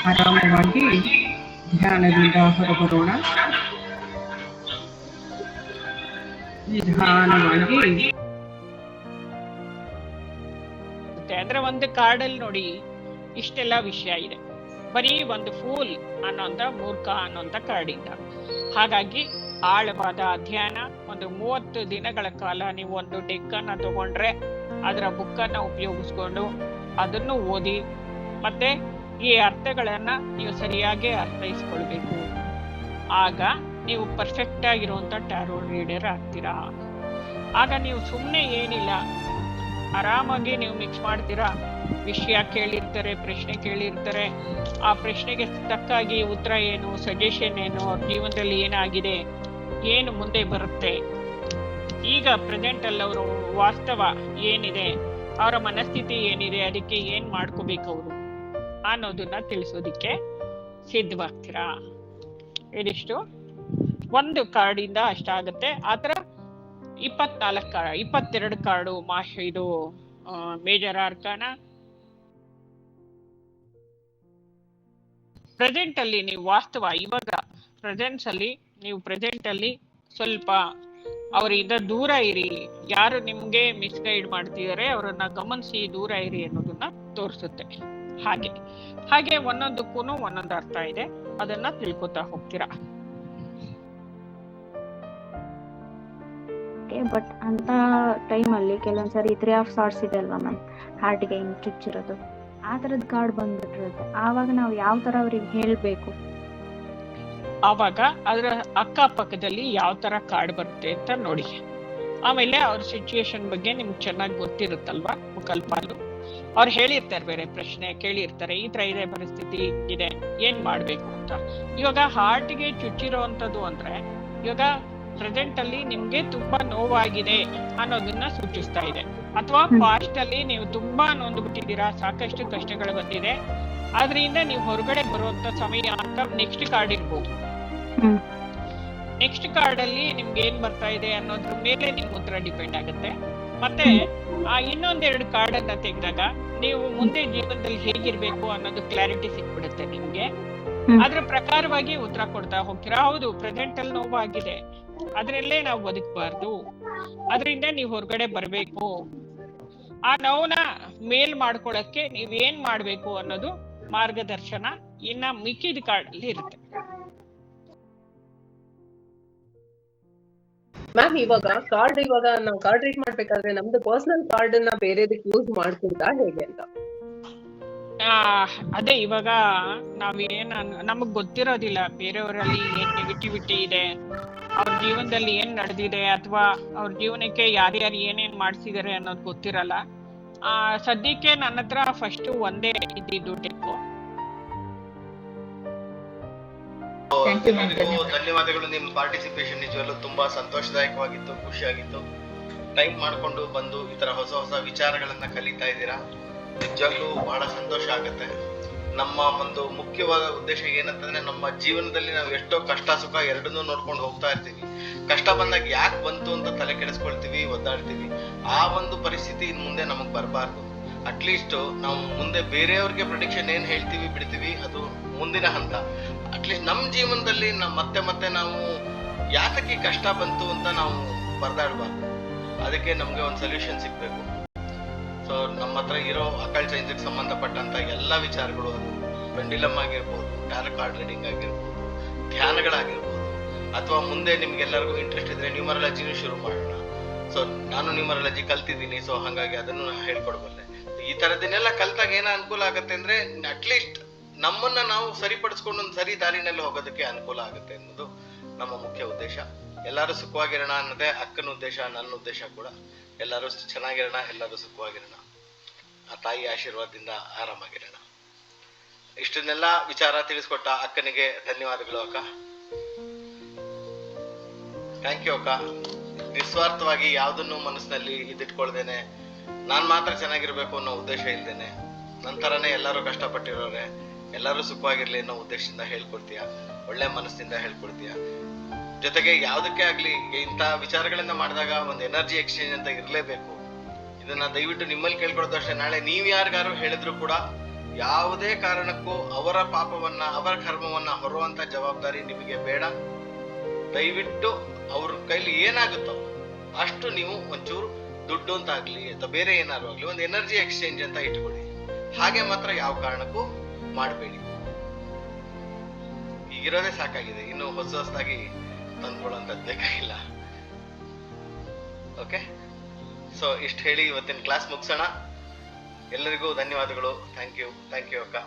ಆರಾಮವಾಗಿ ಧ್ಯಾನದಿಂದ ಹೊರಬರೋಣ. ನಿಧಾನವಾಗಿ. ಅಂದ್ರೆ ಒಂದು ಕಾರ್ಡಲ್ಲಿ ನೋಡಿ ಇಷ್ಟೆಲ್ಲ ವಿಷಯ ಇದೆ. ಬರೀ ಒಂದು ಫೂಲ್ ಅನ್ನೋಂಥ ಮೂರ್ಖ ಅನ್ನೋಂಥ ಕಾರ್ಡಿಂದ. ಹಾಗಾಗಿ ಆಳವಾದ ಅಧ್ಯಯನ, ಒಂದು 30 ದಿನಗಳ ಕಾಲ ನೀವು ಒಂದು ಡೆಕ್ ಅನ್ನ ತಗೊಂಡ್ರೆ ಅದರ ಬುಕ್ ಅನ್ನ ಉಪಯೋಗಿಸ್ಕೊಂಡು ಅದನ್ನು ಓದಿ ಮತ್ತೆ ಈ ಅರ್ಥಗಳನ್ನ ನೀವು ಸರಿಯಾಗಿ ಅರ್ಥೈಸ್ಕೊಳ್ಬೇಕು. ಆಗ ನೀವು ಪರ್ಫೆಕ್ಟ್ ಆಗಿರುವಂತ ಟ್ಯಾರೋ ರೀಡರ್ ಆಗ್ತೀರಾ. ಆಗ ನೀವು ಸುಮ್ಮನೆ ಏನಿಲ್ಲ, ಆರಾಮಾಗಿ ನೀವು ಮಿಕ್ಸ್ ಮಾಡ್ತೀರಾ. ವಿಷಯ ಕೇಳಿರ್ತಾರೆ, ಪ್ರಶ್ನೆ ಕೇಳಿರ್ತಾರೆ, ಆ ಪ್ರಶ್ನೆಗೆ ತಕ್ಕಾಗಿ ಉತ್ತರ ಏನು, ಸಜೆಷನ್ ಏನು, ಅವ್ರ ಜೀವನದಲ್ಲಿ ಏನಾಗಿದೆ, ಏನು ಮುಂದೆ ಬರುತ್ತೆ, ಈಗ ಪ್ರೆಸೆಂಟ್ ಅಲ್ಲಿ ಅವರು ವಾಸ್ತವ ಏನಿದೆ, ಅವರ ಮನಸ್ಥಿತಿ ಏನಿದೆ, ಅದಕ್ಕೆ ಏನ್ ಮಾಡ್ಕೋಬೇಕು ಅವರು ಅನ್ನೋದನ್ನ ತಿಳಿಸೋದಿಕ್ಕೆ ಸಿದ್ಧವಾಗ್ತೀರಾ. ಇದಿಷ್ಟು ಒಂದು ಕಾರ್ಡಿಂದ ಅಷ್ಟಾಗತ್ತೆ. ಆತರ 22 ಕಾರ್ಡು ಇದು ಮೇಜರ್ ಆರ್ಕಾನ. ಪ್ರೆಸೆಂಟ್ ಅಲ್ಲಿ ನೀವು ವಾಸ್ತವ, ಇವಾಗ ಪ್ರೆಸೆನ್ಸ್ ಅಲ್ಲಿ ನೀವು ಪ್ರೆಸೆಂಟ್ ಅಲ್ಲಿ ಸ್ವಲ್ಪ ಅವರಿಂದ ದೂರ ಇರಿ. ಯಾರು ನಿಮ್ಗೆ ಮಿಸ್ಗೈಡ್ ಮಾಡ್ತಿದ್ದಾರೆ ಅವರನ್ನ ಗಮನಿಸಿ ದೂರ ಇರಿ ಅನ್ನೋದನ್ನ ತೋರಿಸುತ್ತೆ. ಹಾಗೆ ಒಂದೊಂದಕ್ಕೂ ಒಂದೊಂದು ಅರ್ಥ ಇದೆ, ಅದನ್ನ ತಿಳ್ಕೊತಾ ಹೋಗ್ತೀರಾ. ಬಟ್ ಅಂತ ಟೈಮಲ್ಲಿ ಕೆಲವೊಂದ್ಸರಿ 3 ಆಫ್ ಸಾರ್ಟ್ಸ್ ಇದೆ ಅಲ್ವಾ ಮ್ಯಾಮ್, ಹಾರ್ಟ್ಗೆ ಹಿಂಗೆ ಚುಚ್ಚಿರೋದು, ಆ ಥರದ ಕಾರ್ಡ್ ಬಂದ್ಬಿಟ್ಟಿರುತ್ತೆ. ಆವಾಗ ನಾವು ಯಾವ ಥರ ಅವ್ರಿಗೆ ಹೇಳಬೇಕು? ಆವಾಗ ಅದರ ಅಕ್ಕಪಕ್ಕದಲ್ಲಿ ಯಾವ ತರ ಕಾರ್ಡ್ ಬರುತ್ತೆ ಅಂತ ನೋಡಿ. ಆಮೇಲೆ ಅವ್ರ ಸಿಚುಯೇಷನ್ ಬಗ್ಗೆ ನಿಮ್ಗೆ ಚೆನ್ನಾಗಿ ಗೊತ್ತಿರುತ್ತಲ್ವಾ, ಮುಖಲ್ಪಾಲು ಅವ್ರು ಹೇಳಿರ್ತಾರೆ, ಬೇರೆ ಪ್ರಶ್ನೆ ಕೇಳಿರ್ತಾರೆ, ಈ ತರ ಇದೆ ಪರಿಸ್ಥಿತಿ ಇದೆ, ಏನ್ ಮಾಡ್ಬೇಕು ಅಂತ. ಇವಾಗ ಹಾರ್ಟ್ಗೆ ಚುಚ್ಚಿರೋ ಅಂತದ್ದು ಅಂದ್ರೆ ಇವಾಗ ಪ್ರೆಸೆಂಟ್ ಅಲ್ಲಿ ನಿಮ್ಗೆ ತುಂಬಾ ನೋವಾಗಿದೆ ಅನ್ನೋದನ್ನ ಸೂಚಿಸ್ತಾ ಇದೆ. ಅಥವಾ ಪಾಸ್ಟ್ ಅಲ್ಲಿ ನೀವು ತುಂಬಾ ನೊಂದ್ಬಿಟ್ಟಿದ್ದೀರಾ, ಸಾಕಷ್ಟು ಕಷ್ಟಗಳು ಬಂದಿದೆ, ಆದ್ರಿಂದ ನೀವು ಹೊರಗಡೆ ಬರುವಂತ ಸಮಯ ಅಂತ ನೆಕ್ಸ್ಟ್ ಕಾರ್ಡ್ ಇರ್ಬೋದು. ನೆಕ್ಸ್ಟ್ ಕಾರ್ಡ್ ಅಲ್ಲಿ ನಿಮ್ಗೆ ಏನ್ ಬರ್ತಾ ಇದೆ ಅನ್ನೋದ್ರ ಮೇಲೆ ನಿಮ್ ಉತ್ತರ ಡಿಪೆಂಡ್ ಆಗುತ್ತೆ. ಮತ್ತೆ ಆ ಇನ್ನೊಂದೆರಡು ಕಾರ್ಡ್ ಅನ್ನ ತೆಗೆದಾಗ ನೀವು ಮುಂದೆ ಜೀವನದಲ್ಲಿ ಹೇಗಿರ್ಬೇಕು ಅನ್ನೋದು ಕ್ಲಾರಿಟಿ ಸಿಕ್ಬಿಡುತ್ತೆ ನಿಮ್ಗೆ. ಅದ್ರ ಪ್ರಕಾರವಾಗಿ ಉತ್ತರ ಕೊಡ್ತಾ ಹೋಗ್ತೀರಾ. ಹೌದು, ಪ್ರೆಸೆಂಟ್ ಅಲ್ಲಿ ನೋವಾಗಿದೆ, ಅದ್ರಲ್ಲೇ ನಾವು ಬದುಕಬಾರ್ದು, ಅದರಿಂದ ನೀವು ಹೊರಗಡೆ ಬರ್ಬೇಕು, ಆ ನೋವನ್ನ ಮೇಲ್ ಮಾಡ್ಕೊಳಕ್ಕೆ ನೀವೇನ್ ಮಾಡ್ಬೇಕು ಅನ್ನೋದು ಮಾರ್ಗದರ್ಶನ ಇನ್ನ ಮಿಕ್ಕಿದ ಕಾರ್ಡ್ ಅಲ್ಲಿ ಇರುತ್ತೆ. ಮ್ಯಾಮ್, ಇವಾಗ ನಾವು ಕಾರ್ಡ್ ರೀಡ್ ಮಾಡ್ಬೇಕಾದ್ರೆ ನಮ್ದು ಪರ್ಸನಲ್ ಕಾರ್ಡ್ ಅನ್ನ ಬೇರೆದಕ್ಕೆ ಯೂಸ್ ಮಾಡ್ತಿದ್ದ ಹೇಗೆ ಅಂತ? ಅದೇ ಇವಾಗ ನಮಗ್ ಗೊತ್ತಿರೋದಿಲ್ಲ ಬೇರೆಯವರಲ್ಲಿ ಏನ್ ನೆಗೆಟಿವಿಟಿ ಇದೆ, ಅವ್ರ ಜೀವನದಲ್ಲಿ ಏನ್ ನಡೆದಿದೆ, ಅಥವಾ ಅವ್ರ ಜೀವನಕ್ಕೆ ಯಾರ್ಯಾರು ಏನೇನ್ ಮಾಡ್ಸಿದಾರೆ ಅನ್ನೋದು ಗೊತ್ತಿರಲ್ಲ. ಸದ್ಯಕ್ಕೆ ನನ್ನ ಹತ್ರ ಫಸ್ಟ್ ಒಂದೇ ಇದ್ದಿದ್ದು ಡೆಕ್ಕು. ಧನ್ಯವಾದಗಳು. ನಿಮ್ಮ ಪಾರ್ಟಿಸಿಪೇಷನ್ ನಿಜವಲ್ಲೂ ತುಂಬಾ ಸಂತೋಷದಾಯಕವಾಗಿತ್ತು, ಖುಷಿಯಾಗಿತ್ತು. ಟೈಮ್ ಮಾಡ್ಕೊಂಡು ಬಂದು ಈ ತರ ಹೊಸ ಹೊಸ ವಿಚಾರಗಳನ್ನ ಕಲಿತಾ ಇದ್ದೀರಾ, ನಿಜವಾಗ್ಲೂ ಬಹಳ ಸಂತೋಷ ಆಗುತ್ತೆ. ನಮ್ಮ ಒಂದು ಮುಖ್ಯವಾದ ಉದ್ದೇಶ ಏನಂತಂದ್ರೆ, ನಮ್ಮ ಜೀವನದಲ್ಲಿ ನಾವು ಎಷ್ಟೋ ಕಷ್ಟ ಸುಖ ಎರಡನ್ನೂ ನೋಡ್ಕೊಂಡು ಹೋಗ್ತಾ ಇರ್ತೀವಿ. ಕಷ್ಟ ಬಂದಾಗ ಯಾಕೆ ಬಂತು ಅಂತ ತಲೆ ಕೆಡಿಸ್ಕೊಳ್ತೀವಿ, ಒದ್ದಾಡ್ತೀವಿ. ಆ ಒಂದು ಪರಿಸ್ಥಿತಿ ಇನ್ ಮುಂದೆ ನಮಗ್ ಬರಬಾರ್ದು. ಅಟ್ಲೀಸ್ಟ್ ನಾವು ಮುಂದೆ ಬೇರೆಯವ್ರಿಗೆ ಪ್ರೊಡಿಕ್ಷನ್ ಏನ್ ಹೇಳ್ತೀವಿ ಬಿಡ್ತೀವಿ, ಅದು ಮುಂದಿನ ಹಂತ. ಅಟ್ಲೀಸ್ಟ್ ನಮ್ಮ ಜೀವನದಲ್ಲಿ ಮತ್ತೆ ನಾವು ಯಾತಕ್ಕೆ ಕಷ್ಟ ಬಂತು ಅಂತ ನಾವು ಬರ್ದಾಡ್ಬಾರ್ದು. ಅದಕ್ಕೆ ನಮ್ಗೆ ಒಂದು ಸೊಲ್ಯೂಷನ್ ಸಿಗ್ಬೇಕು. ಸೊ ನಮ್ಮ ಹತ್ರ ಇರೋ ಅಕಲ್ಟ್ ಸೈನ್ಸ್ಗೆ ಸಂಬಂಧಪಟ್ಟಂತ ಎಲ್ಲಾ ವಿಚಾರಗಳು, ಅದು ಪೆಂಡಿಲಮ್ ಆಗಿರ್ಬೋದು, ಟ್ಯಾರೋ ಕಾರ್ಡ್ ರೀಡಿಂಗ್ ಆಗಿರ್ಬೋದು, ಧ್ಯಾನಗಳಾಗಿರ್ಬೋದು, ಅಥವಾ ಮುಂದೆ ನಿಮ್ಗೆಲ್ಲರಿಗೂ ಇಂಟ್ರೆಸ್ಟ್ ಇದ್ರೆ ನ್ಯೂಮರಾಲಜಿನೂ ಶುರು ಮಾಡೋಣ. ಸೊ ನಾನು ನ್ಯೂಮರಾಲಜಿ ಕಲ್ತಿದ್ದೀನಿ, ಸೊ ಹಾಗಾಗಿ ಅದನ್ನು ಹೇಳ್ಕೊಡ್ಬಲ್ಲೆ. ಈ ತರದನ್ನೆಲ್ಲ ಕಲ್ತಾಗ ಏನ ಅನುಕೂಲ ಆಗತ್ತೆ ಅಂದ್ರೆ, ಅಟ್ಲೀಸ್ಟ್ ನಮ್ಮನ್ನ ನಾವು ಸರಿಪಡಿಸ್ಕೊಂಡು ಒಂದು ಸರಿ ದಾರಿನಲ್ಲಿ ಹೋಗೋದಕ್ಕೆ ಅನುಕೂಲ ಆಗುತ್ತೆ ಅನ್ನೋದು ನಮ್ಮ ಮುಖ್ಯ ಉದ್ದೇಶ. ಎಲ್ಲರೂ ಸುಖವಾಗಿರೋಣ ಅನ್ನೋದೇ ಅಕ್ಕನ ಉದ್ದೇಶ, ನನ್ನ ಉದ್ದೇಶ ಕೂಡ. ಎಲ್ಲರೂ ಚೆನ್ನಾಗಿರೋಣ, ಎಲ್ಲರೂ ಸುಖವಾಗಿರೋಣ, ಆ ತಾಯಿ ಆಶೀರ್ವಾದದಿಂದ ಆರಾಮಾಗಿರೋಣ. ಇಷ್ಟನ್ನೆಲ್ಲ ವಿಚಾರ ತಿಳಿಸ್ಕೊಟ್ಟ ಅಕ್ಕನಿಗೆ ಧನ್ಯವಾದಗಳು ಅಕ್ಕ. ಥ್ಯಾಂಕ್ ಯು ಅಕ್ಕ. ನಿಸ್ವಾರ್ಥವಾಗಿ ಯಾವುದನ್ನು ಮನಸ್ಸಿನಲ್ಲಿ ಇದಿಟ್ಕೊಳ್ದೇನೆ, ನಾನ್ ಮಾತ್ರ ಚೆನ್ನಾಗಿರ್ಬೇಕು ಅನ್ನೋ ಉದ್ದೇಶ ಇಲ್ದೇನೆ, ನಂತರನೇ ಎಲ್ಲರೂ ಕಷ್ಟಪಟ್ಟಿರೋರೆ, ಎಲ್ಲರೂ ಸುಖವಾಗಿರ್ಲಿ ಅನ್ನೋ ಉದ್ದೇಶದಿಂದ ಹೇಳ್ಕೊಡ್ತೀಯ, ಒಳ್ಳೆ ಮನಸ್ಸಿಂದ ಹೇಳ್ಕೊಡ್ತೀಯ. ಜೊತೆಗೆ ಯಾವುದಕ್ಕೆ ಆಗ್ಲಿ ಇಂಥ ವಿಚಾರಗಳನ್ನ ಮಾಡಿದಾಗ ಒಂದು ಎನರ್ಜಿ ಎಕ್ಸ್ಚೇಂಜ್ ಅಂತ ಇರಲೇಬೇಕು. ಇದನ್ನ ದಯವಿಟ್ಟು ನಿಮ್ಮಲ್ಲಿ ಕೇಳ್ಕೊಡೋದು ಅಷ್ಟೇ. ನಾಳೆ ನೀವ್ ಯಾರಿಗಾರು ಹೇಳಿದ್ರು ಕೂಡ ಯಾವುದೇ ಕಾರಣಕ್ಕೂ ಅವರ ಪಾಪವನ್ನ, ಅವರ ಕರ್ಮವನ್ನ ಹೊರುವಂತ ಜವಾಬ್ದಾರಿ ನಿಮಗೆ ಬೇಡ. ದಯವಿಟ್ಟು ಅವ್ರ ಕೈಲಿ ಏನಾಗುತ್ತೋ ಅಷ್ಟು ನೀವು ಒಂಚೂರು ದುಡ್ಡು ಅಂತ ಆಗ್ಲಿ ಅಥವಾ ಬೇರೆ ಏನಾದ್ರು ಆಗ್ಲಿ ಒಂದು ಎನರ್ಜಿ ಎಕ್ಸ್ಚೇಂಜ್ ಅಂತ ಇಟ್ಕೊಳ್ಳಿ. ಹಾಗೆ ಮಾತ್ರ ಯಾವ ಕಾರಣಕ್ಕೂ ಮಾಡಬೇಡಿ. ಈಗಿರೋದೇ ಸಾಕಾಗಿದೆ, ಇನ್ನು ಹೊಸದಾಗಿ ತಂದ್ಕೊಳ್ಳೋಂಥದ್ದು ಬೇಕಾಗಿಲ್ಲ. ಓಕೆ, ಸೊ ಇಷ್ಟು ಹೇಳಿ ಇವತ್ತಿನ ಕ್ಲಾಸ್ ಮುಗಿಸೋಣ. ಎಲ್ಲರಿಗೂ ಧನ್ಯವಾದಗಳು. ಥ್ಯಾಂಕ್ ಯು ಅಕ್ಕ.